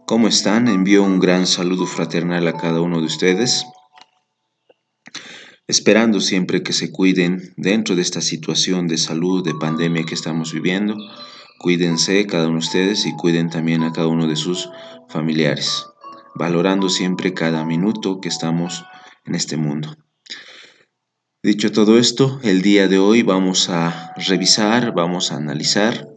¿Cómo están? Envío un gran saludo fraternal a cada uno de ustedes, esperando siempre que se cuiden dentro de esta situación de salud, de pandemia que estamos viviendo. Cuídense cada uno de ustedes y cuiden también a cada uno de sus familiares, valorando siempre cada minuto que estamos en este mundo. Dicho todo esto, el día de hoy vamos a revisar, vamos a analizar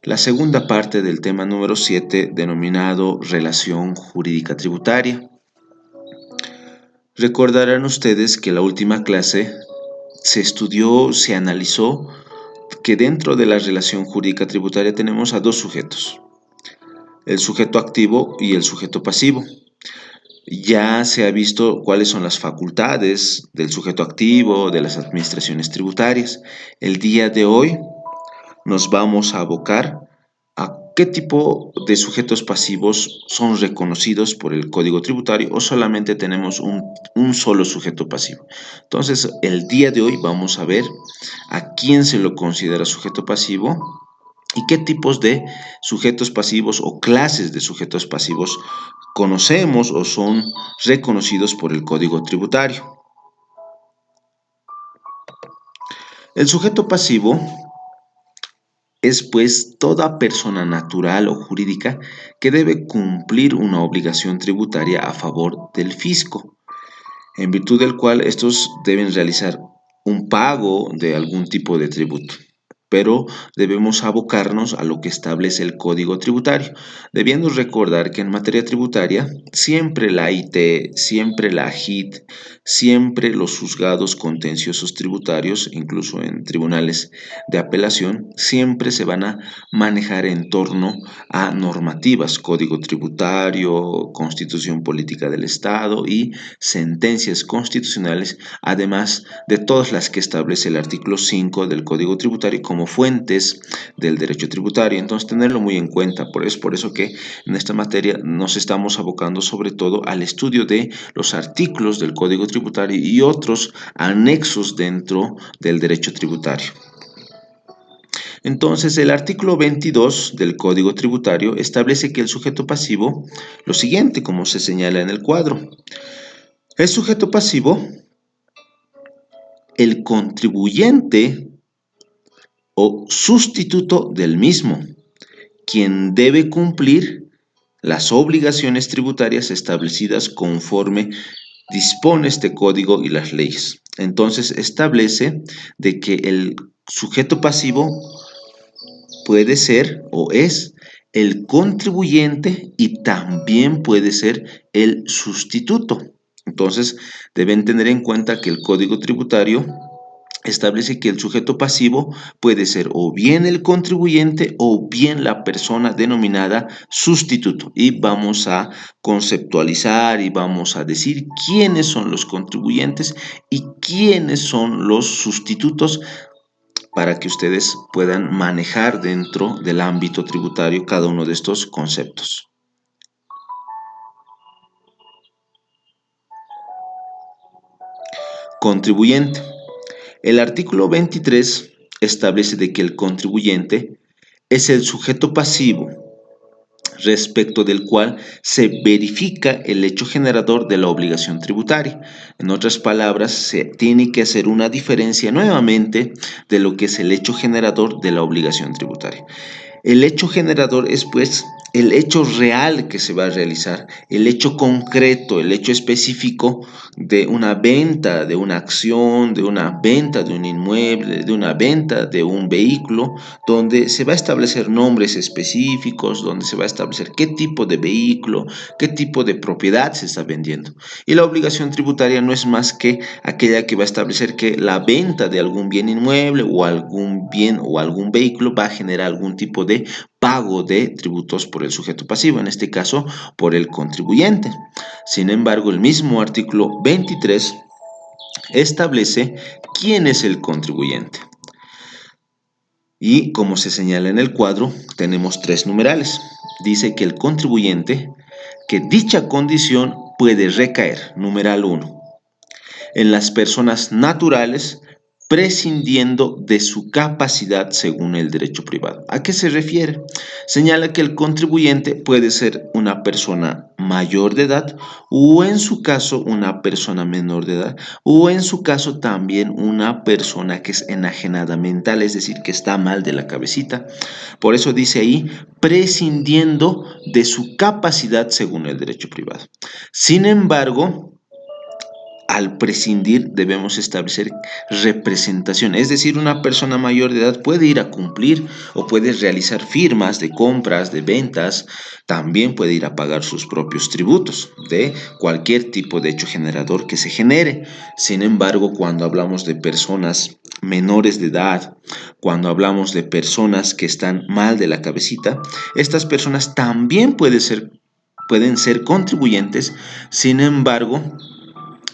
la segunda parte del tema número 7, denominado Relación Jurídica Tributaria. Recordarán ustedes que la última clase se estudió, se analizó que dentro de la relación jurídica tributaria tenemos a dos sujetos, el sujeto activo y el sujeto pasivo. Ya se ha visto cuáles son las facultades del sujeto activo, de las administraciones tributarias. El día de hoy nos vamos a abocar a qué tipo de sujetos pasivos son reconocidos por el Código Tributario o solamente tenemos un solo sujeto pasivo. Entonces, el día de hoy vamos a ver a quién se lo considera sujeto pasivo y qué tipos de sujetos pasivos o clases de sujetos pasivos conocemos o son reconocidos por el Código Tributario. El sujeto pasivo es pues toda persona natural o jurídica que debe cumplir una obligación tributaria a favor del fisco, en virtud del cual estos deben realizar un pago de algún tipo de tributo. Pero debemos abocarnos a lo que establece el Código Tributario, debiendo recordar que en materia tributaria siempre la AIT, siempre la AGIT, siempre los juzgados contenciosos tributarios, incluso en tribunales de apelación, siempre se van a manejar en torno a normativas, Código Tributario, Constitución Política del Estado y sentencias constitucionales, además de todas las que establece el artículo 5 del Código Tributario como fuentes del derecho tributario. Entonces, tenerlo muy en cuenta. Es por eso que en esta materia nos estamos abocando sobre todo al estudio de los artículos del Código Tributario y otros anexos dentro del derecho tributario. Entonces, el artículo 22 del Código Tributario establece que el sujeto pasivo, lo siguiente, como se señala en el cuadro. El sujeto pasivo, el contribuyente o sustituto del mismo, quien debe cumplir las obligaciones tributarias establecidas conforme dispone este código y las leyes. Entonces establece de que el sujeto pasivo puede ser o es el contribuyente y también puede ser el sustituto. Entonces deben tener en cuenta que el Código Tributario establece que el sujeto pasivo puede ser o bien el contribuyente o bien la persona denominada sustituto. Y vamos a conceptualizar y vamos a decir quiénes son los contribuyentes y quiénes son los sustitutos para que ustedes puedan manejar dentro del ámbito tributario cada uno de estos conceptos. Contribuyente. El artículo 23 establece de que el contribuyente es el sujeto pasivo respecto del cual se verifica el hecho generador de la obligación tributaria. En otras palabras, se tiene que hacer una diferencia nuevamente de lo que es el hecho generador de la obligación tributaria. El hecho generador es pues el hecho real que se va a realizar, el hecho concreto, el hecho específico de una venta de una acción, de una venta de un inmueble, de una venta de un vehículo, donde se va a establecer nombres específicos, donde se va a establecer qué tipo de vehículo, qué tipo de propiedad se está vendiendo. Y la obligación tributaria no es más que aquella que va a establecer que la venta de algún bien inmueble o algún bien o algún vehículo va a generar algún tipo de pago de tributos por el sujeto pasivo, en este caso por el contribuyente. Sin embargo, el mismo artículo 23 establece quién es el contribuyente. Y como se señala en el cuadro, tenemos tres numerales. Dice que el contribuyente, que dicha condición puede recaer, numeral 1, en las personas naturales prescindiendo de su capacidad según el derecho privado. ¿A qué se refiere? Señala que el contribuyente puede ser una persona mayor de edad o en su caso una persona menor de edad o en su caso también una persona que es enajenada mental, es decir, que está mal de la cabecita. Por eso dice ahí, prescindiendo de su capacidad según el derecho privado. Sin embargo, al prescindir debemos establecer representación, es decir, una persona mayor de edad puede ir a cumplir o puede realizar firmas de compras, de ventas, también puede ir a pagar sus propios tributos de cualquier tipo de hecho generador que se genere. Sin embargo, cuando hablamos de personas menores de edad, cuando hablamos de personas que están mal de la cabecita, estas personas también pueden ser contribuyentes, sin embargo,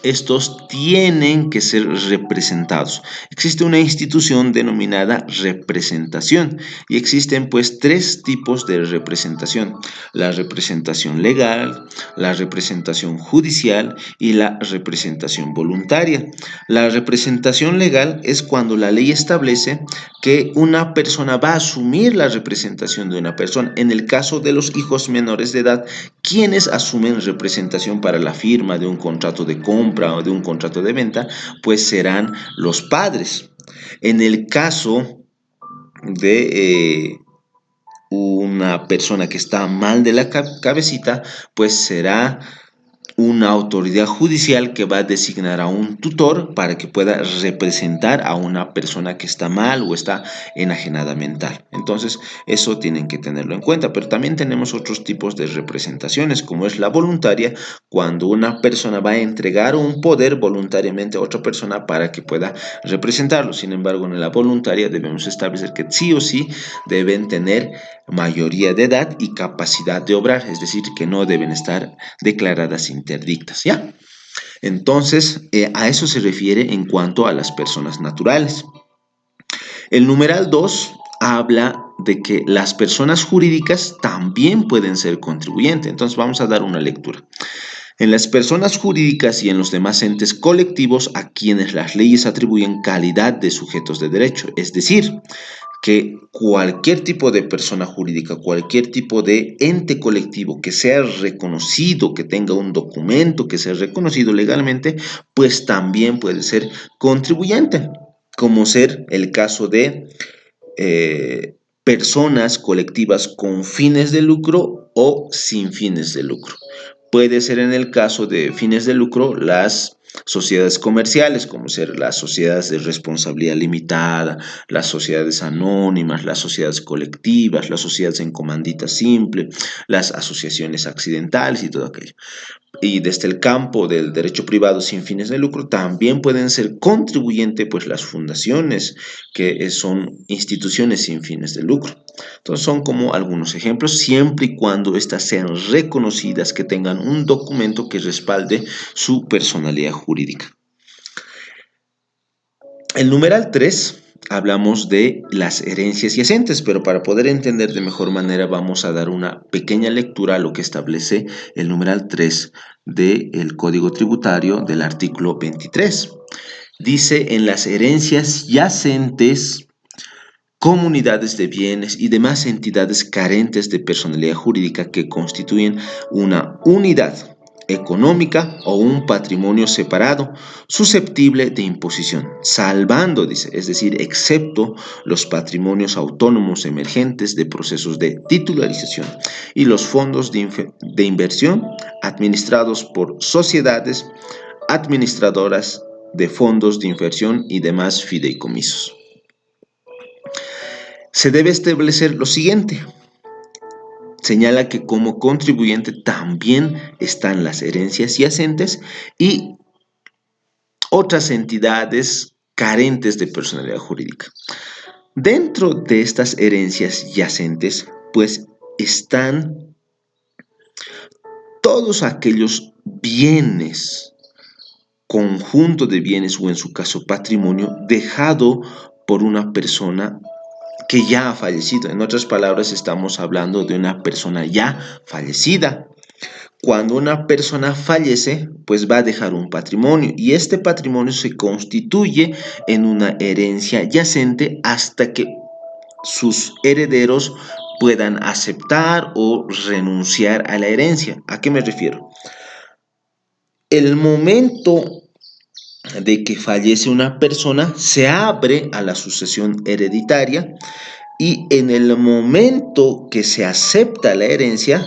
estos tienen que ser representados. Existe una institución denominada representación y existen pues tres tipos de representación: la representación legal, la representación judicial y la representación voluntaria. La representación legal es cuando la ley establece que una persona va a asumir la representación de una persona. En el caso de los hijos menores de edad, quienes asumen representación para la firma de un contrato de compra o de un contrato de venta, pues serán los padres. En el caso de una persona que está mal de la cabecita, pues será una autoridad judicial que va a designar a un tutor para que pueda representar a una persona que está mal o está enajenada mental. Entonces, eso tienen que tenerlo en cuenta. Pero también tenemos otros tipos de representaciones, como es la voluntaria, cuando una persona va a entregar un poder voluntariamente a otra persona para que pueda representarlo. Sin embargo, en la voluntaria debemos establecer que sí o sí deben tener mayoría de edad y capacidad de obrar, es decir, que no deben estar declaradas interdictas, ¿ya? Entonces, a eso se refiere en cuanto a las personas naturales. El numeral 2 habla de que las personas jurídicas también pueden ser contribuyentes. Entonces, vamos a dar una lectura. En las personas jurídicas y en los demás entes colectivos a quienes las leyes atribuyen calidad de sujetos de derecho, es decir, que cualquier tipo de persona jurídica, cualquier tipo de ente colectivo que sea reconocido, que tenga un documento que sea reconocido legalmente, pues también puede ser contribuyente, como ser el caso de personas colectivas con fines de lucro o sin fines de lucro. Puede ser en el caso de fines de lucro las sociedades comerciales, como ser las sociedades de responsabilidad limitada, las sociedades anónimas, las sociedades colectivas, las sociedades en comandita simple, las asociaciones accidentales y todo aquello. Y desde el campo del derecho privado sin fines de lucro también pueden ser contribuyentes pues las fundaciones, que son instituciones sin fines de lucro. Entonces son como algunos ejemplos, siempre y cuando éstas sean reconocidas, que tengan un documento que respalde su personalidad jurídica. El numeral 3 hablamos de las herencias yacentes, pero para poder entender de mejor manera vamos a dar una pequeña lectura a lo que establece el numeral 3 del Código Tributario del artículo 23. Dice: en las herencias yacentes, comunidades de bienes y demás entidades carentes de personalidad jurídica que constituyen una unidad económica o un patrimonio separado susceptible de imposición, salvando, dice, es decir, excepto los patrimonios autónomos emergentes de procesos de titularización y los fondos de inversión administrados por sociedades administradoras de fondos de inversión y demás fideicomisos. Se debe establecer lo siguiente. Señala que como contribuyente también están las herencias yacentes y otras entidades carentes de personalidad jurídica. Dentro de estas herencias yacentes, pues están todos aquellos bienes, conjunto de bienes o en su caso patrimonio, dejado por una persona que ya ha fallecido. En otras palabras, estamos hablando de una persona ya fallecida. cuando una persona fallece, pues va a dejar un patrimonio y este patrimonio se constituye en una herencia yacente hasta que sus herederos puedan aceptar o renunciar a la herencia. ¿A qué me refiero? El momento de que fallece una persona se abre a la sucesión hereditaria y en el momento que se acepta la herencia,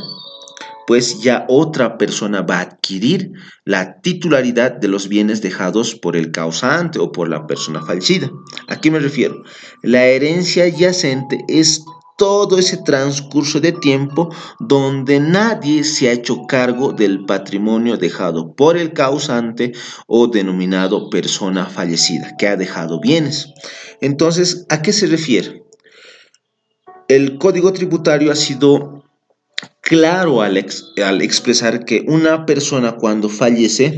pues ya otra persona va a adquirir la titularidad de los bienes dejados por el causante o por la persona fallecida. ¿A qué me refiero? La herencia yacente es todo ese transcurso de tiempo donde nadie se ha hecho cargo del patrimonio dejado por el causante o denominado persona fallecida, que ha dejado bienes. Entonces, ¿a qué se refiere? El Código Tributario ha sido claro al expresar que una persona cuando fallece,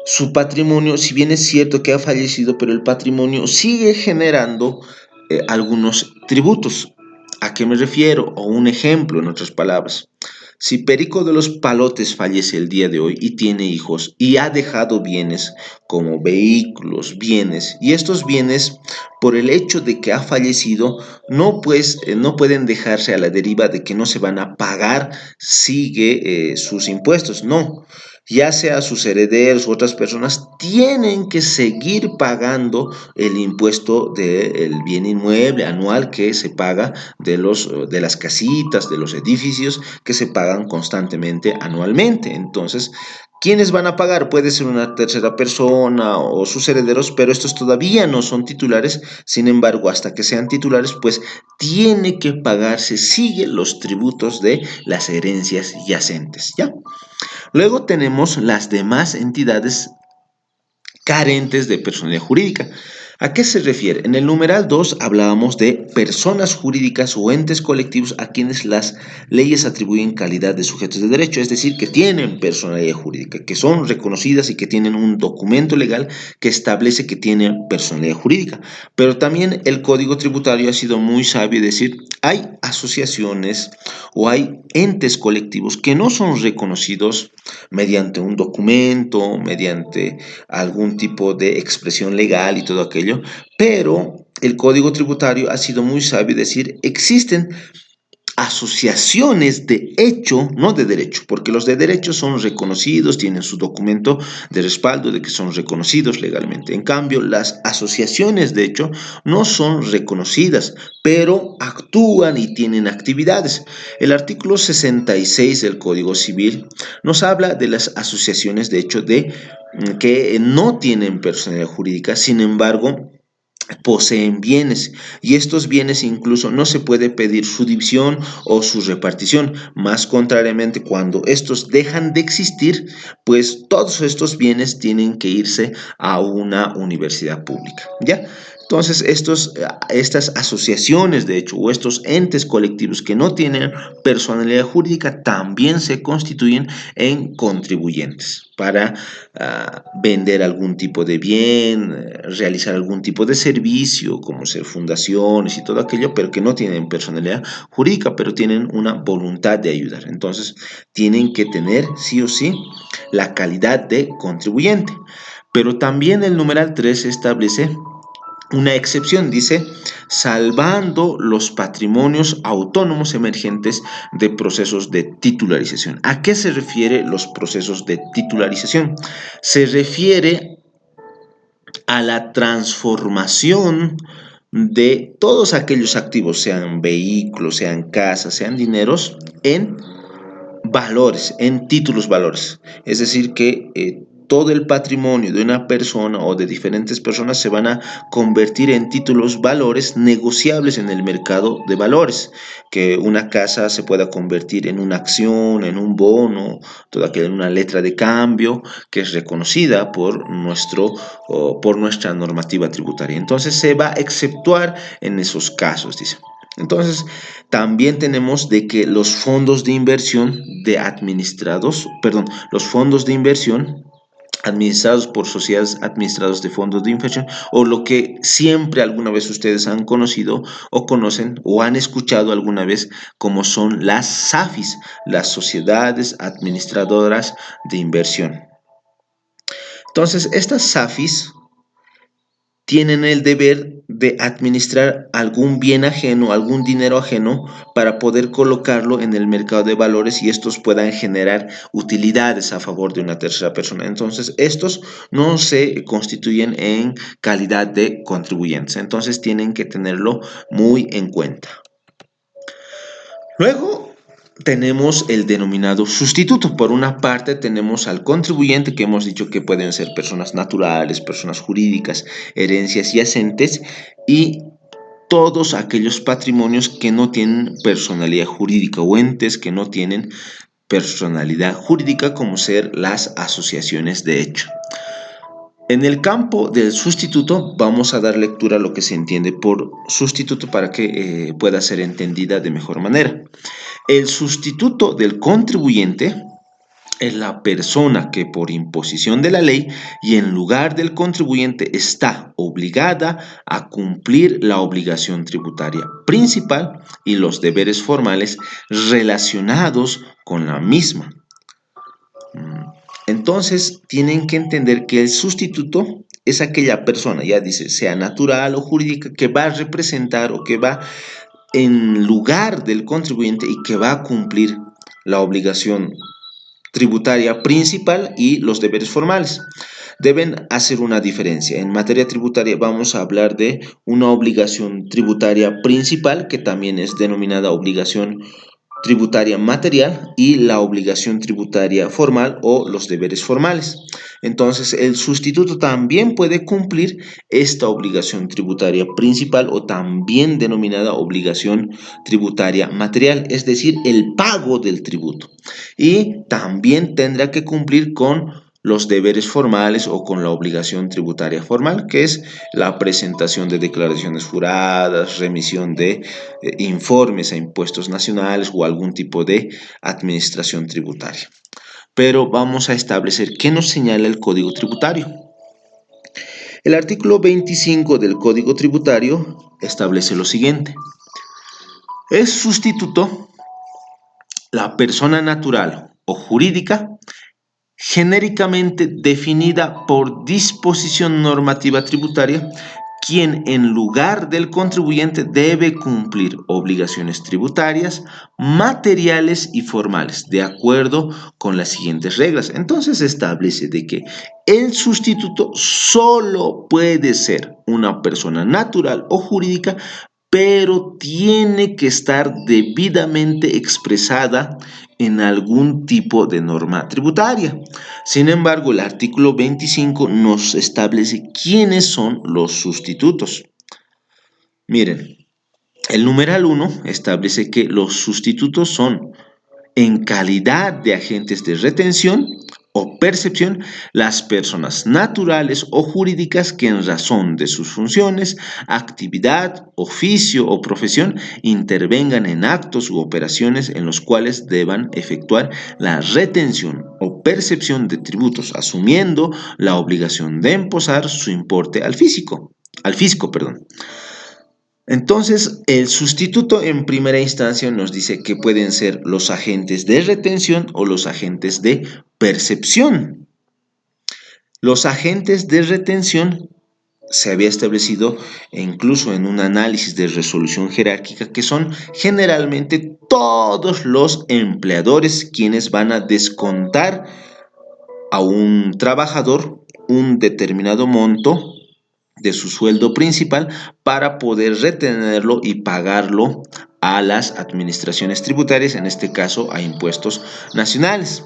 su patrimonio, si bien es cierto que ha fallecido, pero el patrimonio sigue generando algunos tributos. ¿A qué me refiero? O un ejemplo, en otras palabras. Si Perico de los Palotes fallece el día de hoy y tiene hijos y ha dejado bienes como vehículos, bienes, y estos bienes, por el hecho de que ha fallecido, no pueden dejarse a la deriva de que no se van a pagar, sigue sus impuestos, no. Ya sea sus herederos u otras personas, tienen que seguir pagando el impuesto del bien inmueble anual que se paga de las casitas, de los edificios que se pagan constantemente anualmente. Entonces, ¿quiénes van a pagar? Puede ser una tercera persona o sus herederos, pero estos todavía no son titulares. Sin embargo, hasta que sean titulares, pues tiene que pagarse, sigue los tributos de las herencias yacentes, ¿ya? Luego tenemos las demás entidades carentes de personalidad jurídica. ¿A qué se refiere? En el numeral 2 hablábamos de personas jurídicas o entes colectivos a quienes las leyes atribuyen calidad de sujetos de derecho, es decir, que tienen personalidad jurídica, que son reconocidas y que tienen un documento legal que establece que tienen personalidad jurídica. Pero también el Código Tributario ha sido muy sabio y decir, hay asociaciones o hay entes colectivos que no son reconocidos mediante un documento, mediante algún tipo de expresión legal y todo aquello, pero el Código Tributario ha sido muy sabio decir, existen asociaciones de hecho, no de derecho, porque los de derecho son reconocidos, tienen su documento de respaldo de que son reconocidos legalmente. En cambio, las asociaciones de hecho no son reconocidas, pero actúan y tienen actividades. El artículo 66 del Código Civil nos habla de las asociaciones de hecho que no tienen personalidad jurídica, sin embargo, poseen bienes y estos bienes incluso no se puede pedir su división o su repartición, más contrariamente cuando estos dejan de existir, pues todos estos bienes tienen que irse a una universidad pública, ¿ya? Entonces, estas asociaciones, de hecho, o estos entes colectivos que no tienen personalidad jurídica, también se constituyen en contribuyentes para vender algún tipo de bien, realizar algún tipo de servicio, como ser fundaciones y todo aquello, pero que no tienen personalidad jurídica, pero tienen una voluntad de ayudar. Entonces, tienen que tener, sí o sí, la calidad de contribuyente. Pero también el numeral 3 establece una excepción, dice, salvando los patrimonios autónomos emergentes de procesos de titularización. ¿A qué se refiere los procesos de titularización? Se refiere a la transformación de todos aquellos activos, sean vehículos, sean casas, sean dineros, en valores, en títulos valores. Es decir, que todo el patrimonio de una persona o de diferentes personas se van a convertir en títulos valores negociables en el mercado de valores. Que una casa se pueda convertir en una acción, en un bono, toda que en una letra de cambio que es reconocida por nuestra normativa tributaria. Entonces se va a exceptuar en esos casos, dice. Entonces, también tenemos de que los fondos de inversión de administrados, perdón, los fondos de inversión administrados por sociedades administradas de fondos de inversión, o lo que siempre alguna vez ustedes han conocido o conocen o han escuchado alguna vez como son las SAFIs, las sociedades administradoras de inversión. Entonces, estas SAFIs tienen el deber de administrar algún bien ajeno, algún dinero ajeno, para poder colocarlo en el mercado de valores y estos puedan generar utilidades a favor de una tercera persona. Entonces, estos no se constituyen en calidad de contribuyentes. Entonces, tienen que tenerlo muy en cuenta. Luego tenemos el denominado sustituto. Por una parte tenemos al contribuyente, que hemos dicho que pueden ser personas naturales, personas jurídicas, herencias yacentes y todos aquellos patrimonios que no tienen personalidad jurídica o entes que no tienen personalidad jurídica, como ser las asociaciones de hecho. En el campo del sustituto vamos a dar lectura a lo que se entiende por sustituto para que pueda ser entendida de mejor manera. El sustituto del contribuyente es la persona que por imposición de la ley y en lugar del contribuyente está obligada a cumplir la obligación tributaria principal y los deberes formales relacionados con la misma. Entonces, tienen que entender que el sustituto es aquella persona, ya dice, sea natural o jurídica, que va a representar o que va en lugar del contribuyente y que va a cumplir la obligación tributaria principal y los deberes formales. Deben hacer una diferencia. En materia tributaria vamos a hablar de una obligación tributaria principal, que también es denominada obligación tributaria material, y la obligación tributaria formal o los deberes formales. Entonces, el sustituto también puede cumplir esta obligación tributaria principal o también denominada obligación tributaria material, es decir, el pago del tributo. Y también tendrá que cumplir con los deberes formales o con la obligación tributaria formal, que es la presentación de declaraciones juradas, remisión de informes a impuestos nacionales o algún tipo de administración tributaria. Pero vamos a establecer qué nos señala el Código Tributario. El artículo 25 del Código Tributario establece lo siguiente. Es sustituto la persona natural o jurídica genéricamente definida por disposición normativa tributaria, quien en lugar del contribuyente debe cumplir obligaciones tributarias, materiales y formales, de acuerdo con las siguientes reglas. Entonces establece de que el sustituto solo puede ser una persona natural o jurídica, pero tiene que estar debidamente expresada en algún tipo de norma tributaria. Sin embargo, el artículo 25 nos establece quiénes son los sustitutos. Miren, el numeral 1 establece que los sustitutos son, en calidad de agentes de retención o percepción, las personas naturales o jurídicas que en razón de sus funciones, actividad, oficio o profesión intervengan en actos u operaciones en los cuales deban efectuar la retención o percepción de tributos, asumiendo la obligación de imposar su importe al fisco. Entonces, el sustituto en primera instancia nos dice que pueden ser los agentes de retención o los agentes de percepción. Los agentes de retención se había establecido incluso en un análisis de resolución jerárquica que son generalmente todos los empleadores quienes van a descontar a un trabajador un determinado monto de su sueldo principal para poder retenerlo y pagarlo a las administraciones tributarias, en este caso a impuestos nacionales.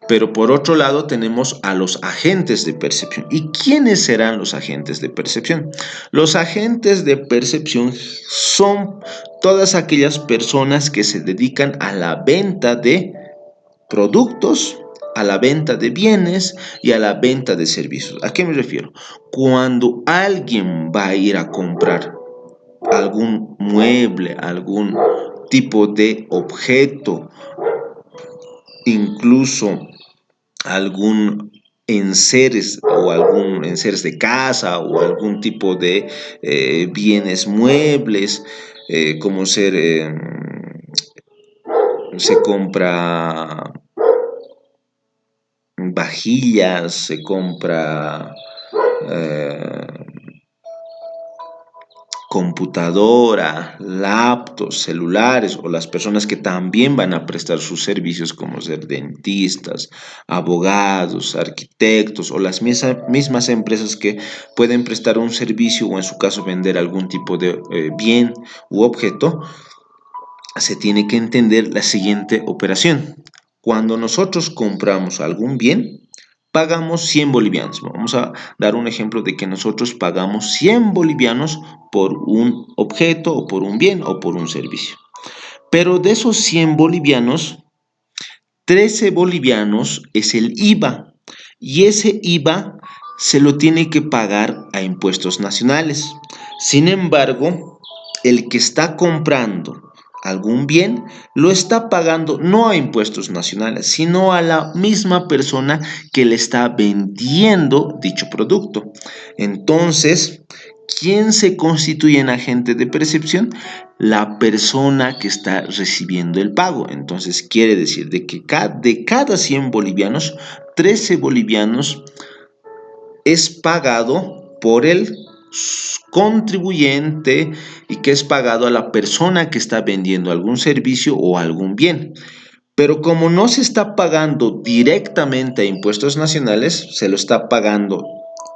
Pero por otro lado tenemos a los agentes de percepción. ¿Y quiénes serán los agentes de percepción? Los agentes de percepción son todas aquellas personas que se dedican a la venta de productos, a la venta de bienes y a la venta de servicios. ¿A qué me refiero? Cuando alguien va a ir a comprar algún mueble, algún tipo de objeto, incluso algún enseres o algún enseres de casa o algún tipo de bienes muebles, como se compra vajillas, se compra eh, computadora, laptops, celulares o las personas que también van a prestar sus servicios como ser dentistas, abogados, arquitectos o las mismas empresas que pueden prestar un servicio o en su caso vender algún tipo de bien u objeto, se tiene que entender la siguiente operación. Cuando nosotros compramos algún bien, pagamos 100 bolivianos. Vamos a dar un ejemplo de que nosotros pagamos 100 bolivianos por un objeto o por un bien o por un servicio. Pero de esos 100 bolivianos, 13 bolivianos es el IVA y ese IVA se lo tiene que pagar a impuestos nacionales. Sin embargo, el que está comprando algún bien lo está pagando no a impuestos nacionales, sino a la misma persona que le está vendiendo dicho producto. Entonces, ¿quién se constituye en agente de percepción? La persona que está recibiendo el pago. Entonces, quiere decir de que de cada 100 bolivianos, 13 bolivianos es pagado por el contribuyente y que es pagado a la persona que está vendiendo algún servicio o algún bien. Pero como no se está pagando directamente a impuestos nacionales, se lo está pagando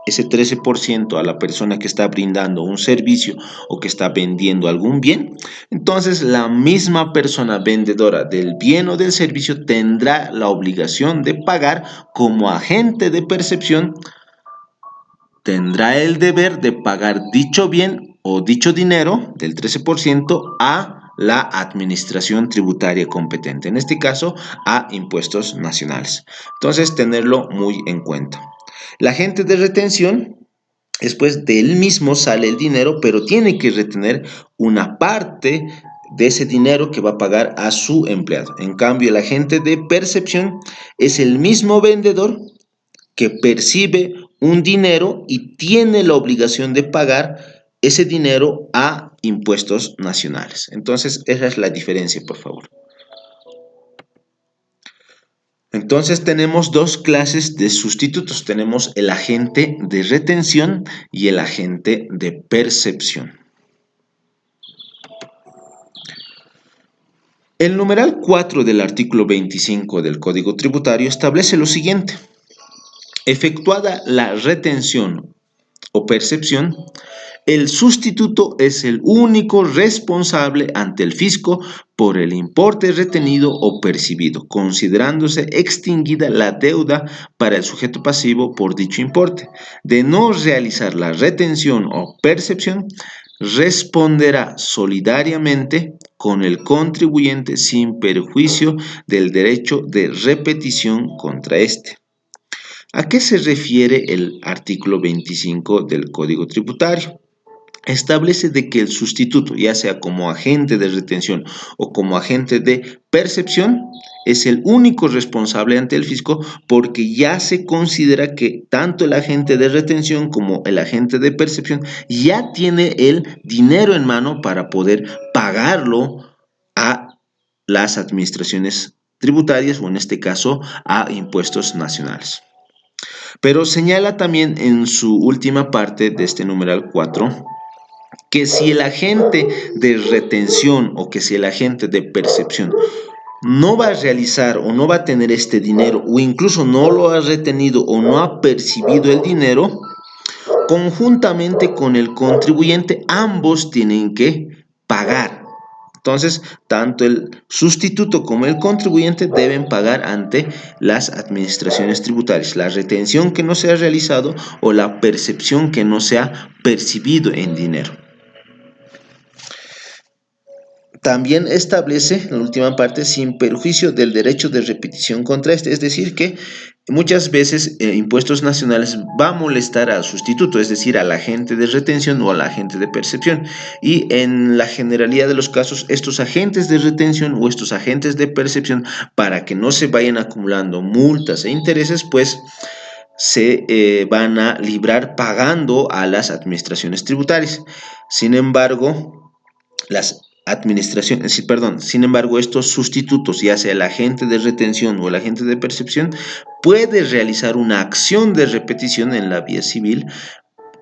ese 13% a la persona que está brindando un servicio o que está vendiendo algún bien, entonces la misma persona vendedora del bien o del servicio tendrá la obligación de pagar como agente de percepción, tendrá el deber de pagar dicho bien o dicho dinero del 13% a la administración tributaria competente, en este caso a impuestos nacionales. Entonces, tenerlo muy en cuenta. La agente de retención, después de él mismo sale el dinero, pero tiene que retener una parte de ese dinero que va a pagar a su empleado. En cambio, el agente de percepción es el mismo vendedor que percibe un dinero y tiene la obligación de pagar ese dinero a impuestos nacionales. Entonces, esa es la diferencia, por favor. Entonces tenemos dos clases de sustitutos. Tenemos el agente de retención y el agente de percepción. El numeral 4 del artículo 25 del Código Tributario establece lo siguiente. Efectuada la retención o percepción, el sustituto es el único responsable ante el fisco por el importe retenido o percibido, considerándose extinguida la deuda para el sujeto pasivo por dicho importe. De no realizar la retención o percepción, responderá solidariamente con el contribuyente sin perjuicio del derecho de repetición contra éste. ¿A qué se refiere el artículo 25 del Código Tributario? Establece de que el sustituto, ya sea como agente de retención o como agente de percepción, es el único responsable ante el fisco porque ya se considera que tanto el agente de retención como el agente de percepción ya tiene el dinero en mano para poder pagarlo a las administraciones tributarias o en este caso a impuestos nacionales. Pero señala también en su última parte de este numeral 4 que si el agente de retención o que si el agente de percepción no va a realizar o no va a tener este dinero o incluso no lo ha retenido o no ha percibido el dinero, conjuntamente con el contribuyente ambos tienen que pagar. Entonces, tanto el sustituto como el contribuyente deben pagar ante las administraciones tributarias la retención que no se ha realizado o la percepción que no se ha percibido en dinero. También establece, en la última parte, sin perjuicio del derecho de repetición contra este, es decir, que muchas veces impuestos nacionales va a molestar al sustituto, es decir, al agente de retención o al agente de percepción. Y en la generalidad de los casos, estos agentes de retención o estos agentes de percepción, para que no se vayan acumulando multas e intereses, pues se van a librar pagando a las administraciones tributarias. Sin embargo, estos sustitutos, ya sea el agente de retención o el agente de percepción, puede realizar una acción de repetición en la vía civil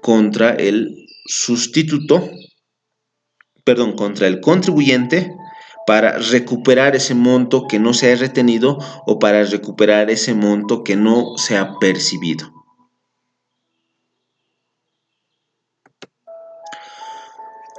contra el contra el contribuyente, para recuperar ese monto que no se ha retenido o para recuperar ese monto que no se ha percibido.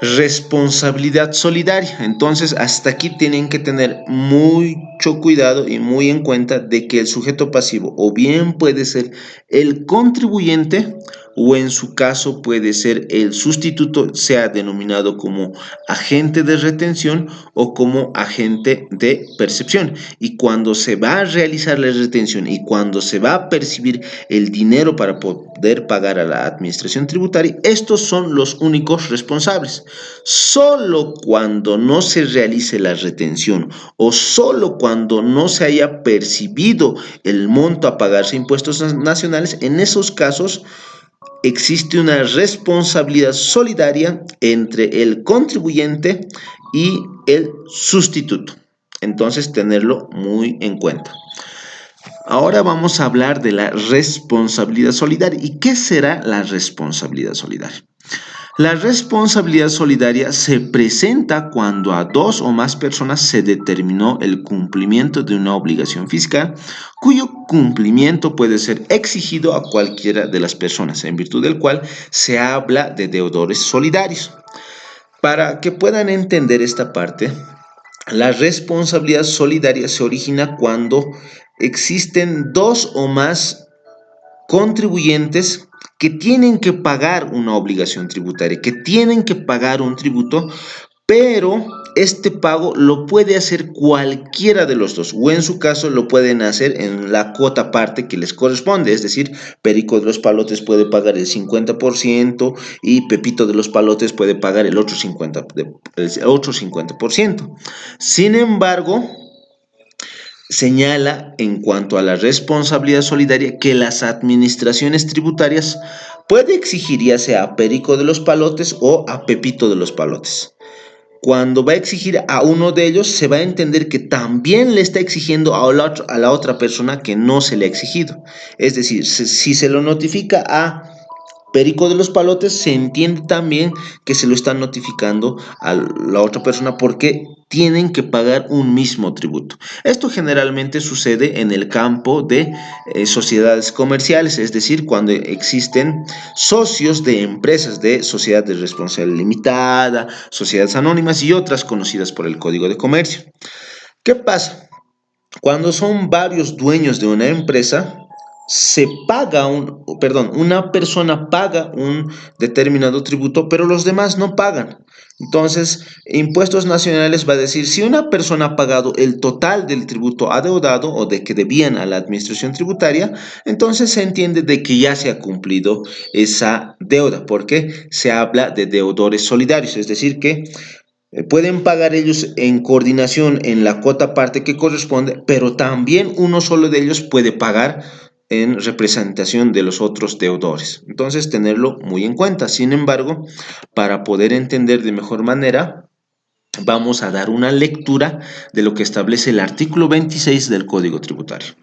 Responsabilidad solidaria. Entonces, hasta aquí tienen que tener mucho cuidado y muy en cuenta de que el sujeto pasivo o bien puede ser el contribuyente o en su caso puede ser el sustituto, sea denominado como agente de retención o como agente de percepción. Y cuando se va a realizar la retención y cuando se va a percibir el dinero para poder pagar a la administración tributaria, estos son los únicos responsables. Solo cuando no se realice la retención o solo cuando no se haya percibido el monto a pagarse impuestos nacionales, en esos casos existe una responsabilidad solidaria entre el contribuyente y el sustituto. Entonces, tenerlo muy en cuenta. Ahora vamos a hablar de la responsabilidad solidaria. ¿Y qué será la responsabilidad solidaria? La responsabilidad solidaria se presenta cuando a dos o más personas se determinó el cumplimiento de una obligación fiscal cuyo cumplimiento puede ser exigido a cualquiera de las personas, en virtud del cual se habla de deudores solidarios. Para que puedan entender esta parte, la responsabilidad solidaria se origina cuando existen dos o más contribuyentes que tienen que pagar una obligación tributaria, que tienen que pagar un tributo, pero este pago lo puede hacer cualquiera de los dos, o en su caso lo pueden hacer en la cuota parte que les corresponde, es decir, Perico de los Palotes puede pagar el 50% y Pepito de los Palotes puede pagar el otro 50%. Sin embargo, señala en cuanto a la responsabilidad solidaria que las administraciones tributarias puede exigir ya sea a Perico de los Palotes o a Pepito de los Palotes. Cuando va a exigir a uno de ellos, se va a entender que también le está exigiendo a la otra persona que no se le ha exigido. Es decir, si se lo notifica a Perico de los Palotes, se entiende también que se lo están notificando a la otra persona porque tienen que pagar un mismo tributo. Esto generalmente sucede en el campo de sociedades comerciales, es decir, cuando existen socios de empresas de sociedad de responsabilidad limitada, sociedades anónimas y otras conocidas por el Código de Comercio. ¿Qué pasa? Cuando son varios dueños de una empresa, una persona paga un determinado tributo, pero los demás no pagan. Entonces, Impuestos Nacionales va a decir, si una persona ha pagado el total del tributo adeudado o de que debían a la administración tributaria, entonces se entiende de que ya se ha cumplido esa deuda, porque se habla de deudores solidarios, es decir, que pueden pagar ellos en coordinación en la cuota parte que corresponde, pero también uno solo de ellos puede pagar en representación de los otros deudores. Entonces, tenerlo muy en cuenta. Sin embargo, para poder entender de mejor manera, vamos a dar una lectura de lo que establece el artículo 26 del Código Tributario.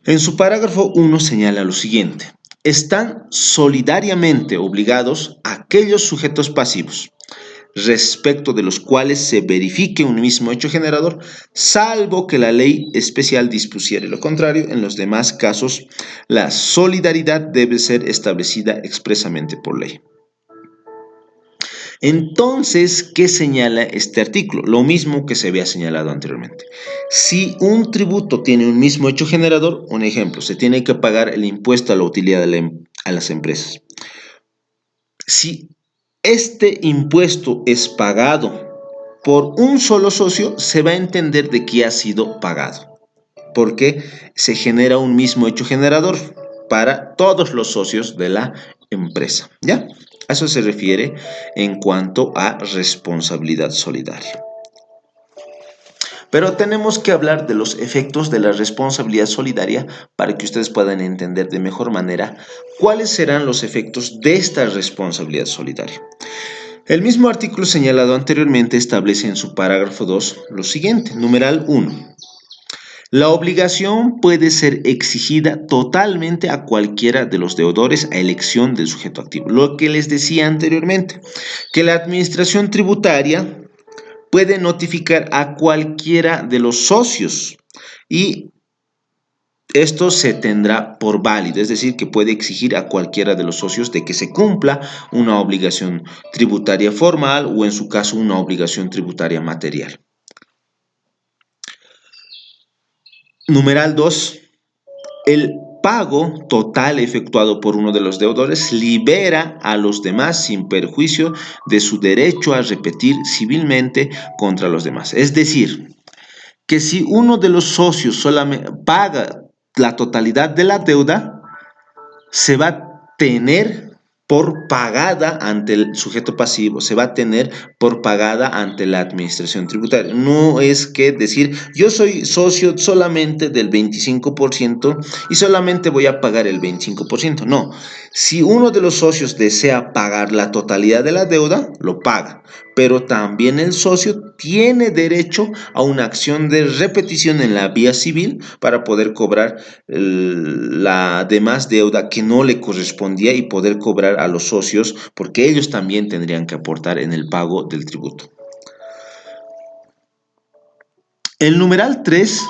En su parágrafo 1 señala lo siguiente: están solidariamente obligados aquellos sujetos pasivos respecto de los cuales se verifique un mismo hecho generador, salvo que la ley especial dispusiere lo contrario. En los demás casos, la solidaridad debe ser establecida expresamente por ley. Entonces, ¿qué señala este artículo? Lo mismo que se había señalado anteriormente. Si un tributo tiene un mismo hecho generador, un ejemplo, se tiene que pagar el impuesto a la utilidad a las empresas. Si este impuesto es pagado por un solo socio, se va a entender de que ha sido pagado, porque se genera un mismo hecho generador para todos los socios de la empresa, ¿ya? A eso se refiere en cuanto a responsabilidad solidaria. Pero tenemos que hablar de los efectos de la responsabilidad solidaria para que ustedes puedan entender de mejor manera cuáles serán los efectos de esta responsabilidad solidaria. El mismo artículo señalado anteriormente establece en su parágrafo 2 lo siguiente, numeral 1. La obligación puede ser exigida totalmente a cualquiera de los deudores a elección del sujeto activo. Lo que les decía anteriormente, que la administración tributaria puede notificar a cualquiera de los socios y esto se tendrá por válido, es decir, que puede exigir a cualquiera de los socios de que se cumpla una obligación tributaria formal o en su caso una obligación tributaria material. Numeral 2. El pago total efectuado por uno de los deudores libera a los demás sin perjuicio de su derecho a repetir civilmente contra los demás. Es decir, que si uno de los socios solamente paga la totalidad de la deuda, se va a tener por pagada ante el sujeto pasivo, se va a tener por pagada ante la administración tributaria. No es que decir, yo soy socio solamente del 25% y solamente voy a pagar el 25%. No, si uno de los socios desea pagar la totalidad de la deuda, lo paga. Pero también el socio tiene derecho a una acción de repetición en la vía civil para poder cobrar la demás deuda que no le correspondía y poder cobrar a los socios porque ellos también tendrían que aportar en el pago del tributo. El numeral 3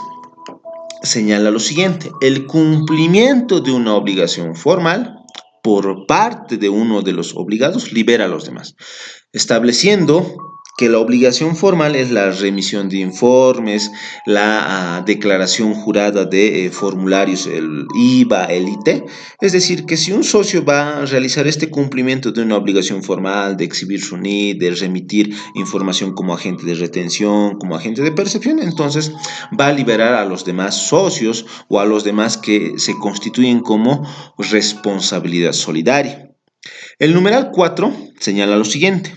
señala lo siguiente: el cumplimiento de una obligación formal por parte de uno de los obligados libera a los demás, estableciendo que la obligación formal es la remisión de informes, la declaración jurada de formularios, el IVA, el IT. Es decir, que si un socio va a realizar este cumplimiento de una obligación formal, de exhibir su NID, de remitir información como agente de retención, como agente de percepción, entonces va a liberar a los demás socios o a los demás que se constituyen como responsabilidad solidaria. El numeral 4 señala lo siguiente: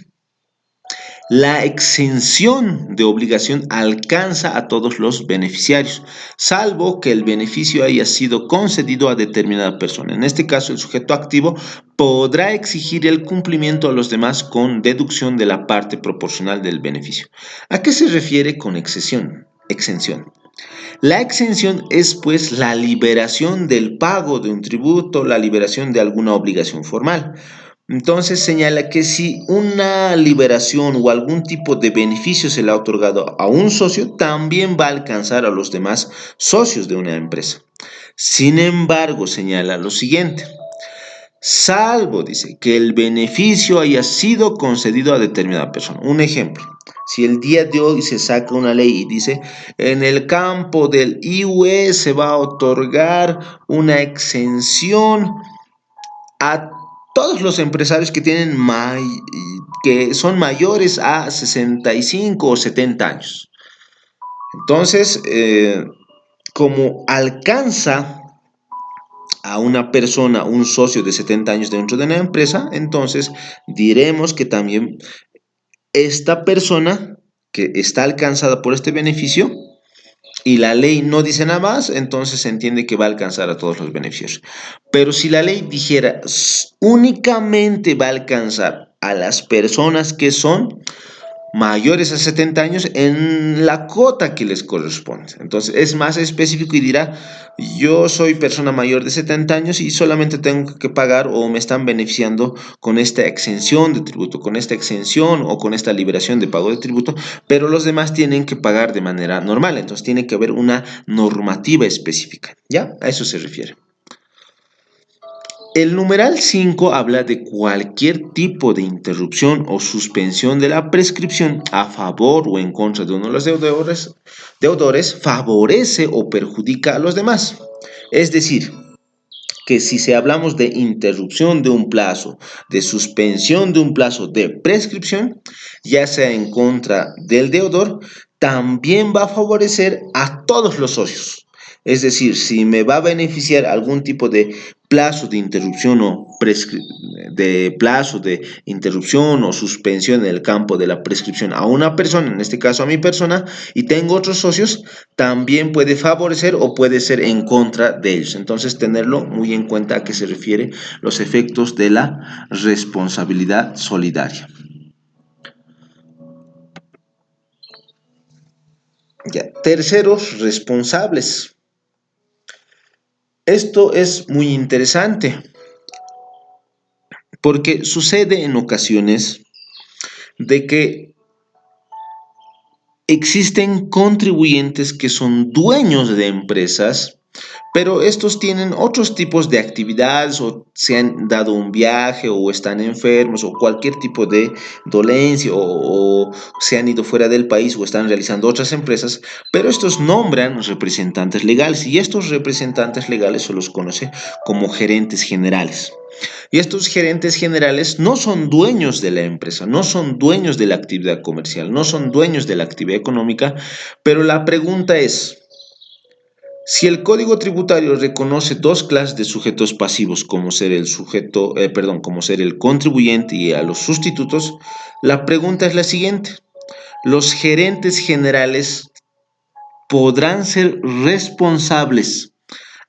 la exención de obligación alcanza a todos los beneficiarios, salvo que el beneficio haya sido concedido a determinada persona. En este caso, el sujeto activo podrá exigir el cumplimiento a los demás con deducción de la parte proporcional del beneficio. ¿A qué se refiere con exención? La exención es, pues, la liberación del pago de un tributo, la liberación de alguna obligación formal. Entonces señala que si una liberación o algún tipo de beneficio se le ha otorgado a un socio, también va a alcanzar a los demás socios de una empresa. Sin embargo, señala lo siguiente: salvo, dice, que el beneficio haya sido concedido a determinada persona. Un ejemplo: si el día de hoy se saca una ley y dice, en el campo del IUE se va a otorgar una exención a todos los empresarios que tienen que son mayores a 65 o 70 años. Entonces, como alcanza a una persona, un socio de 70 años dentro de una empresa, entonces diremos que también esta persona que está alcanzada por este beneficio y la ley no dice nada más, entonces se entiende que va a alcanzar a todos los beneficios. Pero si la ley dijera únicamente va a alcanzar a las personas que son mayores a 70 años en la cuota que les corresponde. Entonces es más específico y dirá, yo soy persona mayor de 70 años y solamente tengo que pagar o me están beneficiando con esta exención de tributo, con esta exención o con esta liberación de pago de tributo, pero los demás tienen que pagar de manera normal. Entonces tiene que haber una normativa específica, ¿ya? A eso se refiere. El numeral 5 habla de cualquier tipo de interrupción o suspensión de la prescripción a favor o en contra de uno de los deudores favorece o perjudica a los demás. Es decir, que si hablamos de interrupción de un plazo, de suspensión de un plazo de prescripción, ya sea en contra del deudor, también va a favorecer a todos los socios. Es decir, si me va a beneficiar algún tipo de plazo de interrupción de plazo de interrupción o suspensión en el campo de la prescripción a una persona, en este caso a mi persona, y tengo otros socios, también puede favorecer o puede ser en contra de ellos. Entonces, tenerlo muy en cuenta a qué se refiere los efectos de la responsabilidad solidaria. Ya. Terceros responsables. Esto es muy interesante porque sucede en ocasiones de que existen contribuyentes que son dueños de empresas, pero estos tienen otros tipos de actividades o se han dado un viaje o están enfermos o cualquier tipo de dolencia o se han ido fuera del país o están realizando otras empresas, pero estos nombran representantes legales y estos representantes legales se los conoce como gerentes generales. Y estos gerentes generales no son dueños de la empresa, no son dueños de la actividad comercial, no son dueños de la actividad económica, pero la pregunta es, si el Código Tributario reconoce dos clases de sujetos pasivos, como ser el como ser el contribuyente y a los sustitutos, la pregunta es la siguiente: ¿los gerentes generales podrán ser responsables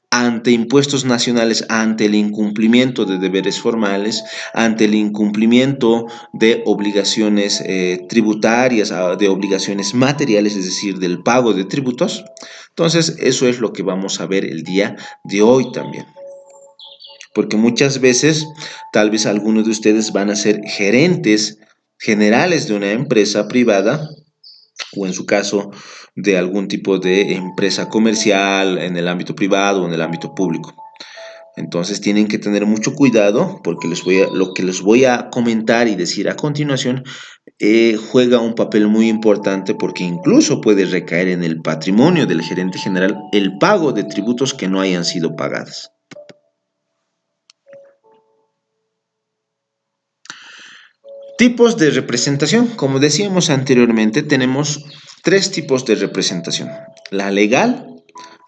ante impuestos nacionales, ante el incumplimiento de deberes formales, ante el incumplimiento de obligaciones tributarias, de obligaciones materiales, es decir, del pago de tributos? Entonces, eso es lo que vamos a ver el día de hoy también. Porque muchas veces, tal vez algunos de ustedes van a ser gerentes generales de una empresa privada o en su caso de algún tipo de empresa comercial en el ámbito privado o en el ámbito público. Entonces tienen que tener mucho cuidado porque lo que les voy a comentar y decir a continuación juega un papel muy importante porque incluso puede recaer en el patrimonio del gerente general el pago de tributos que no hayan sido pagados. Tipos de representación. Como decíamos anteriormente, tenemos tres tipos de representación: la legal,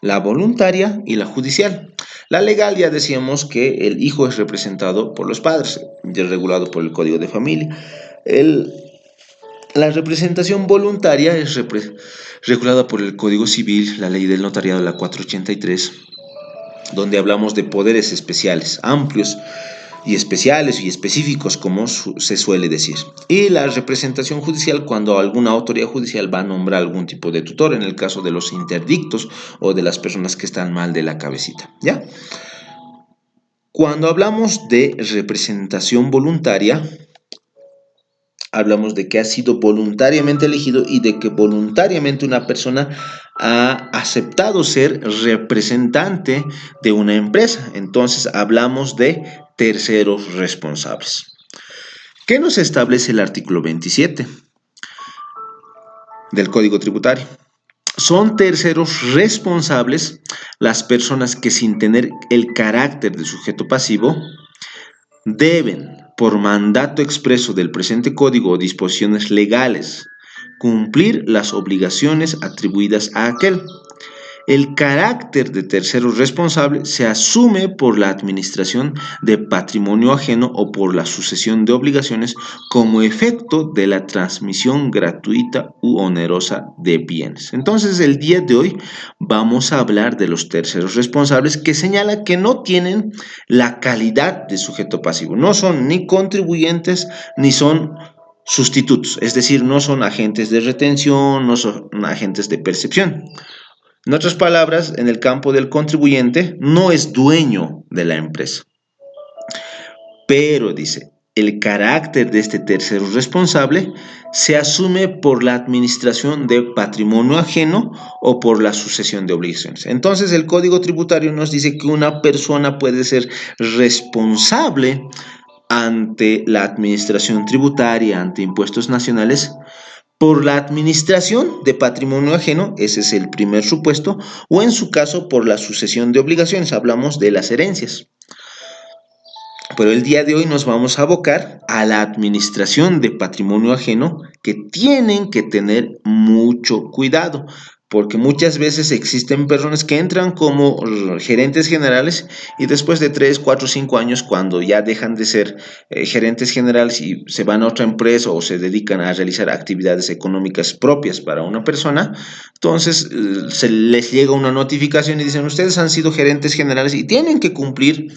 la voluntaria y la judicial. La legal, ya decíamos que el hijo es representado por los padres, ya regulado por el Código de Familia. La representación voluntaria es regulada por el Código Civil, la ley del notariado, la 483, donde hablamos de poderes especiales, amplios y especiales y específicos, como se suele decir. Y la representación judicial, cuando alguna autoridad judicial va a nombrar algún tipo de tutor, en el caso de los interdictos o de las personas que están mal de la cabecita, ¿ya? Cuando hablamos de representación voluntaria, hablamos de que ha sido voluntariamente elegido y de que voluntariamente una persona ha aceptado ser representante de una empresa. Entonces hablamos de terceros responsables. ¿Qué nos establece el artículo 27 del Código Tributario? Son terceros responsables las personas que, sin tener el carácter de sujeto pasivo, deben, por mandato expreso del presente código o disposiciones legales, cumplir las obligaciones atribuidas a aquel. El carácter de tercero responsable se asume por la administración de patrimonio ajeno o por la sucesión de obligaciones como efecto de la transmisión gratuita u onerosa de bienes. Entonces, el día de hoy vamos a hablar de los terceros responsables, que señala que no tienen la calidad de sujeto pasivo. No son ni contribuyentes ni son sustitutos, es decir, no son agentes de retención, no son agentes de percepción. En otras palabras, en el campo del contribuyente no es dueño de la empresa. Pero, dice, el carácter de este tercero responsable se asume por la administración de patrimonio ajeno o por la sucesión de obligaciones. Entonces, el Código Tributario nos dice que una persona puede ser responsable ante la administración tributaria, ante impuestos nacionales, por la administración de patrimonio ajeno, ese es el primer supuesto, o en su caso por la sucesión de obligaciones, hablamos de las herencias. Pero el día de hoy nos vamos a abocar a la administración de patrimonio ajeno, que tienen que tener mucho cuidado. porque muchas veces existen personas que entran como gerentes generales y después de 3, 4, 5 años, cuando ya dejan de ser gerentes generales y se van a otra empresa o se dedican a realizar actividades económicas propias para una persona, entonces se les llega una notificación y dicen, ustedes han sido gerentes generales y tienen que cumplir,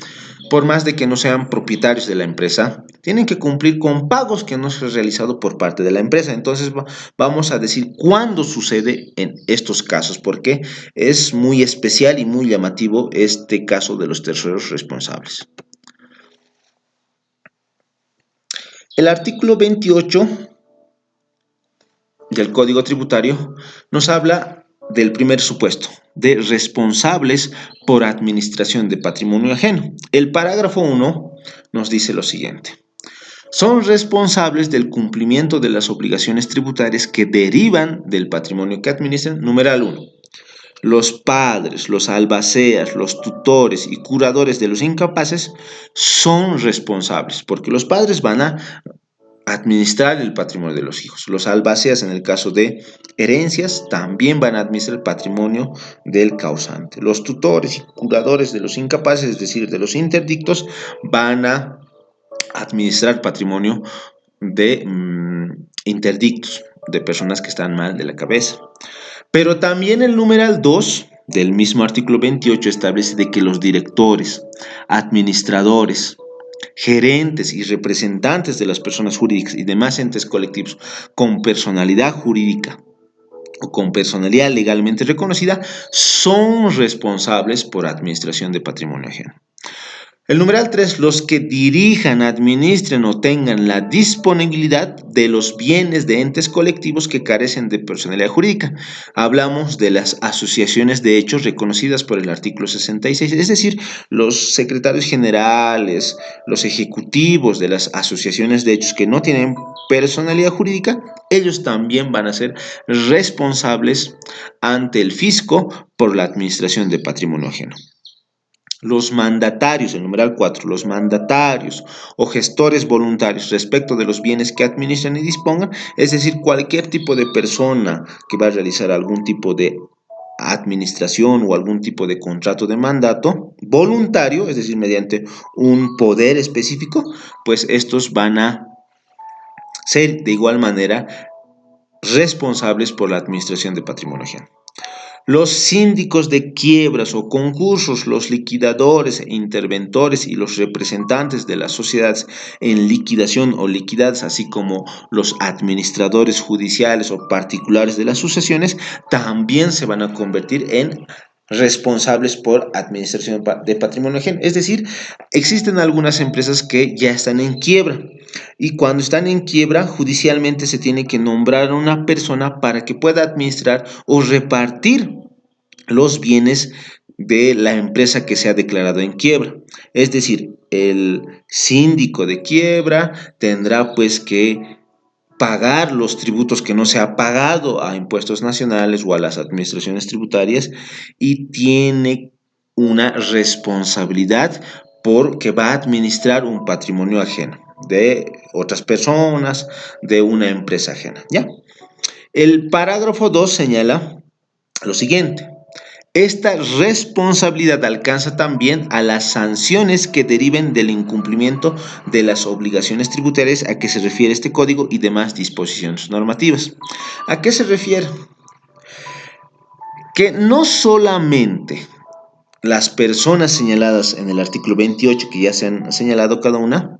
por más de que no sean propietarios de la empresa, tienen que cumplir con pagos que no se han realizado por parte de la empresa. Entonces vamos a decir cuándo sucede en estos casos, porque es muy especial y muy llamativo este caso de los terceros responsables. El artículo 28 del Código Tributario nos habla del primer supuesto, de responsables por administración de patrimonio ajeno. El parágrafo 1 nos dice lo siguiente. Son responsables del cumplimiento de las obligaciones tributarias que derivan del patrimonio que administran. Numeral 1. Los padres, los albaceas, los tutores y curadores de los incapaces son responsables, porque los padres van a administrar el patrimonio de los hijos. Los albaceas, en el caso de herencias, también van a administrar el patrimonio del causante. Los tutores y curadores de los incapaces, es decir, de los interdictos, van a administrar patrimonio de interdictos, de personas que están mal de la cabeza. Pero también el numeral 2 del mismo artículo 28 establece de que los directores, administradores, gerentes y representantes de las personas jurídicas y demás entes colectivos con personalidad jurídica o con personalidad legalmente reconocida son responsables por administración de patrimonio ajeno. El numeral 3, los que dirijan, administren o tengan la disponibilidad de los bienes de entes colectivos que carecen de personalidad jurídica. Hablamos de las asociaciones de hechos reconocidas por el artículo 66, es decir, los secretarios generales, los ejecutivos de las asociaciones de hechos que no tienen personalidad jurídica, ellos también van a ser responsables ante el fisco por la administración de patrimonio ajeno. Los mandatarios, el numeral 4, los mandatarios o gestores voluntarios respecto de los bienes que administran y dispongan, es decir, cualquier tipo de persona que va a realizar algún tipo de administración o algún tipo de contrato de mandato voluntario, es decir, mediante un poder específico, pues estos van a ser de igual manera responsables por la administración de patrimonio ajeno. Los síndicos de quiebras o concursos, los liquidadores, interventores y los representantes de las sociedades en liquidación o liquidadas, así como los administradores judiciales o particulares de las sucesiones, también se van a convertir en responsables por administración de patrimonio ajeno. Es decir, existen algunas empresas que ya están en quiebra y cuando están en quiebra judicialmente se tiene que nombrar a una persona para que pueda administrar o repartir los bienes de la empresa que se ha declarado en quiebra. Es decir, el síndico de quiebra tendrá pues que pagar los tributos que no se ha pagado a impuestos nacionales o a las administraciones tributarias y tiene una responsabilidad porque va a administrar un patrimonio ajeno de otras personas, de una empresa ajena, ¿ya? El parágrafo 2 señala lo siguiente. Esta responsabilidad alcanza también a las sanciones que deriven del incumplimiento de las obligaciones tributarias a que se refiere este código y demás disposiciones normativas. ¿A qué se refiere? Que no solamente las personas señaladas en el artículo 28, que ya se han señalado cada una,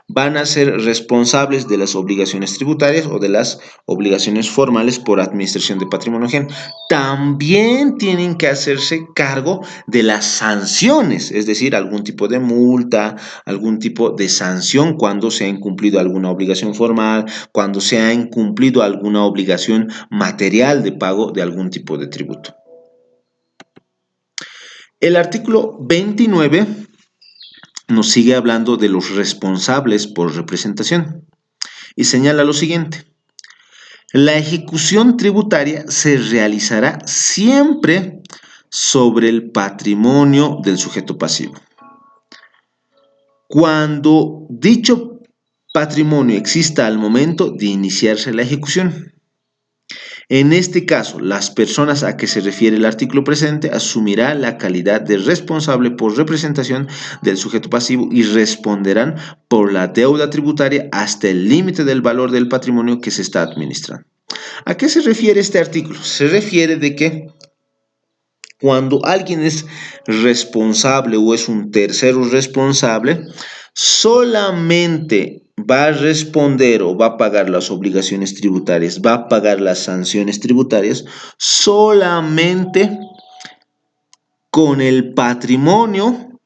van a ser responsables de las obligaciones tributarias o de las obligaciones formales por administración de patrimonio ajeno. También tienen que hacerse cargo de las sanciones, es decir, algún tipo de multa, algún tipo de sanción cuando se ha incumplido alguna obligación formal, cuando se ha incumplido alguna obligación material de pago de algún tipo de tributo. El artículo 29 nos sigue hablando de los responsables por representación y señala lo siguiente. La ejecución tributaria se realizará siempre sobre el patrimonio del sujeto pasivo. Cuando dicho patrimonio exista al momento de iniciarse la ejecución. En este caso, las personas a que se refiere el artículo presente asumirá la calidad de responsable por representación del sujeto pasivo y responderán por la deuda tributaria hasta el límite del valor del patrimonio que se está administrando. ¿A qué se refiere este artículo? Se refiere de que cuando alguien es responsable o es un tercero responsable, solamente va a responder o va a pagar las obligaciones tributarias, va a pagar las sanciones tributarias solamente con el patrimonio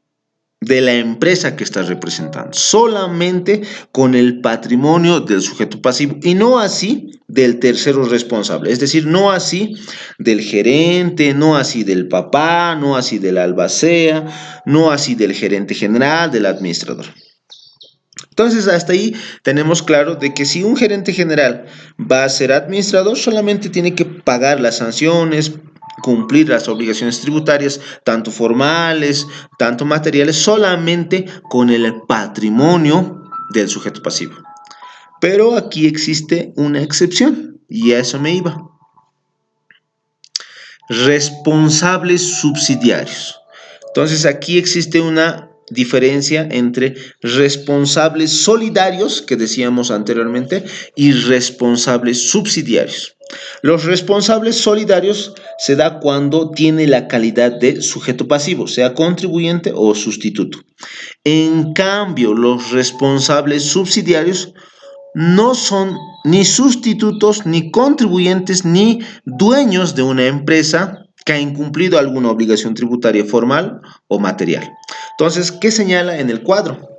de la empresa que está representando, solamente con el patrimonio del sujeto pasivo y no así del tercero responsable, es decir, no así del gerente, no así del papá, no así del albacea, no así del gerente general, del administrador. Entonces, hasta ahí tenemos claro de que si un gerente general va a ser administrador, solamente tiene que pagar las sanciones, cumplir las obligaciones tributarias, tanto formales, tanto materiales, solamente con el patrimonio del sujeto pasivo. Pero aquí existe una excepción, y a eso me iba. Responsables subsidiarios. Entonces, aquí existe una diferencia entre responsables solidarios, que decíamos anteriormente, y responsables subsidiarios. Los responsables solidarios se da cuando tiene la calidad de sujeto pasivo, sea contribuyente o sustituto. En cambio, los responsables subsidiarios no son ni sustitutos, ni contribuyentes, ni dueños de una empresa que ha incumplido alguna obligación tributaria formal o material. Entonces, ¿qué señala en el cuadro?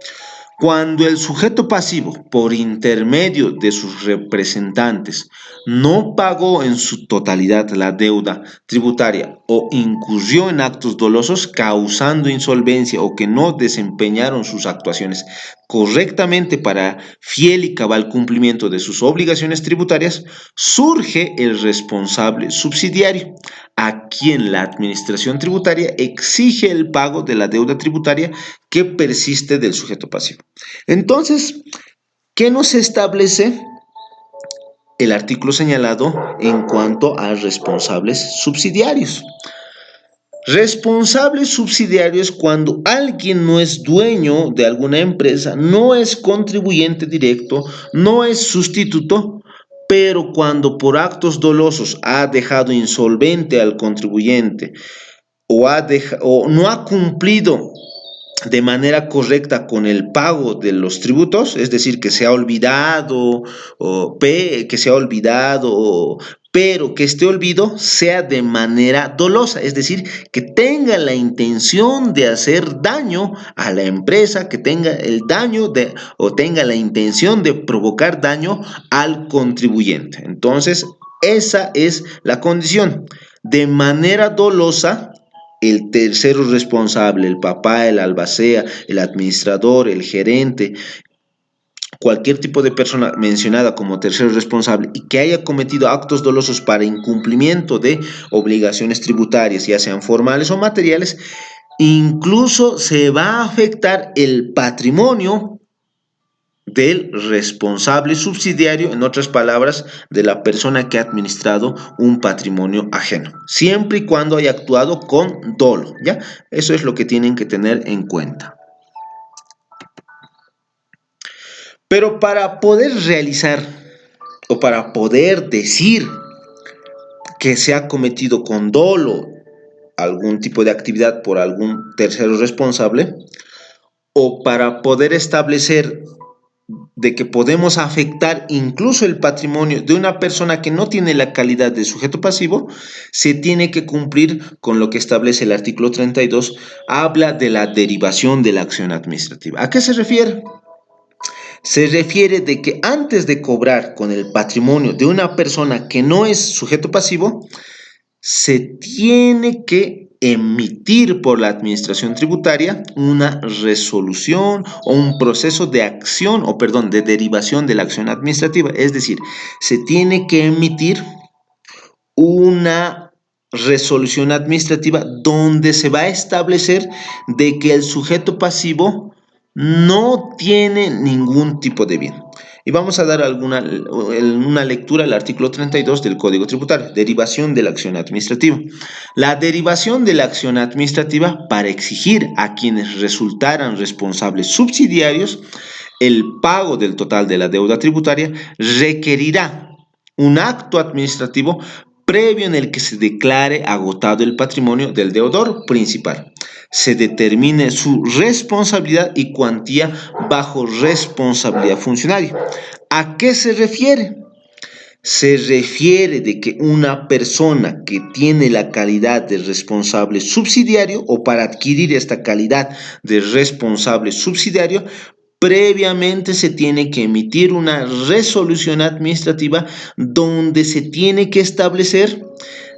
Cuando el sujeto pasivo, por intermedio de sus representantes, no pagó en su totalidad la deuda tributaria o incurrió en actos dolosos causando insolvencia o que no desempeñaron sus actuaciones correctamente para fiel y cabal cumplimiento de sus obligaciones tributarias, surge el responsable subsidiario, a quien la administración tributaria exige el pago de la deuda tributaria que persiste del sujeto pasivo. Entonces, ¿qué nos establece el artículo señalado en cuanto a responsables subsidiarios? Responsable subsidiario es cuando alguien no es dueño de alguna empresa, no es contribuyente directo, no es sustituto, pero cuando por actos dolosos ha dejado insolvente al contribuyente o no ha cumplido de manera correcta con el pago de los tributos, es decir, que se ha olvidado, pero que este olvido sea de manera dolosa, es decir, que tenga la intención de hacer daño a la empresa, que tenga el daño o tenga la intención de provocar daño al contribuyente. Entonces, esa es la condición. De manera dolosa, el tercero responsable, el papá, el albacea, el administrador, el gerente, cualquier tipo de persona mencionada como tercero responsable y que haya cometido actos dolosos para incumplimiento de obligaciones tributarias, ya sean formales o materiales, incluso se va a afectar el patrimonio del responsable subsidiario, en otras palabras, de la persona que ha administrado un patrimonio ajeno, siempre y cuando haya actuado con dolo, ¿ya? Eso es lo que tienen que tener en cuenta. Pero para poder realizar o para poder decir que se ha cometido con dolo algún tipo de actividad por algún tercero responsable, o para poder establecer de que podemos afectar incluso el patrimonio de una persona que no tiene la calidad de sujeto pasivo, se tiene que cumplir con lo que establece el artículo 32, habla de la derivación de la acción administrativa. ¿A qué se refiere? Se refiere de que antes de cobrar con el patrimonio de una persona que no es sujeto pasivo, se tiene que emitir por la administración tributaria una resolución o un proceso de acción, de derivación de la acción administrativa. Es decir, se tiene que emitir una resolución administrativa donde se va a establecer de que el sujeto pasivo no tiene ningún tipo de bien. Y vamos a dar una lectura al artículo 32 del Código Tributario, derivación de la acción administrativa. La derivación de la acción administrativa para exigir a quienes resultaran responsables subsidiarios el pago del total de la deuda tributaria requerirá un acto administrativo previo en el que se declare agotado el patrimonio del deudor principal, se determine su responsabilidad y cuantía bajo responsabilidad funcionaria. ¿A qué se refiere? Se refiere de que una persona que tiene la calidad de responsable subsidiario o para adquirir esta calidad de responsable subsidiario, previamente se tiene que emitir una resolución administrativa donde se tiene que establecer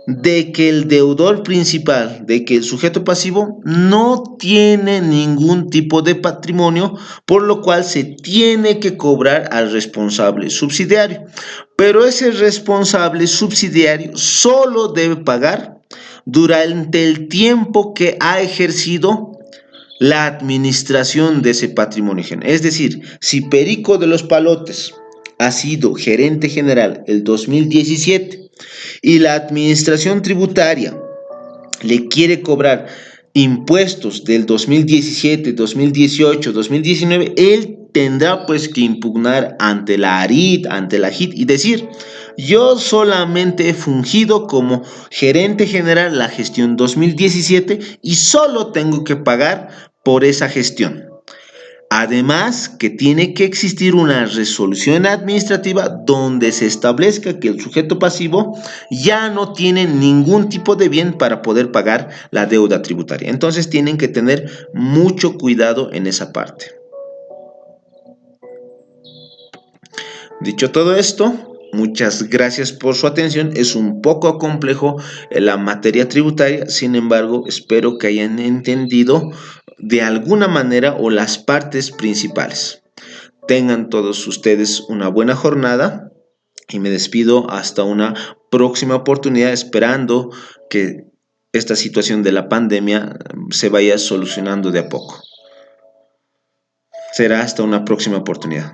de que el deudor principal, de que el sujeto pasivo no tiene ningún tipo de patrimonio, por lo cual se tiene que cobrar al responsable subsidiario. Pero ese responsable subsidiario solo debe pagar durante el tiempo que ha ejercido la administración de ese patrimonio. Es decir, si Perico de los Palotes ha sido gerente general el 2017 y la administración tributaria le quiere cobrar impuestos del 2017, 2018, 2019, él tendrá pues que impugnar ante la ARIT, ante la JIT y decir: yo solamente he fungido como gerente general la gestión 2017 y solo tengo que pagar por esa gestión. Además, que tiene que existir una resolución administrativa donde se establezca que el sujeto pasivo ya no tiene ningún tipo de bien para poder pagar la deuda tributaria. Entonces tienen que tener mucho cuidado en esa parte. Dicho todo esto, muchas gracias por su atención. Es un poco complejo la materia tributaria, sin embargo, espero que hayan entendido de alguna manera o las partes principales. Tengan todos ustedes una buena jornada y me despido hasta una próxima oportunidad, esperando que esta situación de la pandemia se vaya solucionando de a poco. Será hasta una próxima oportunidad.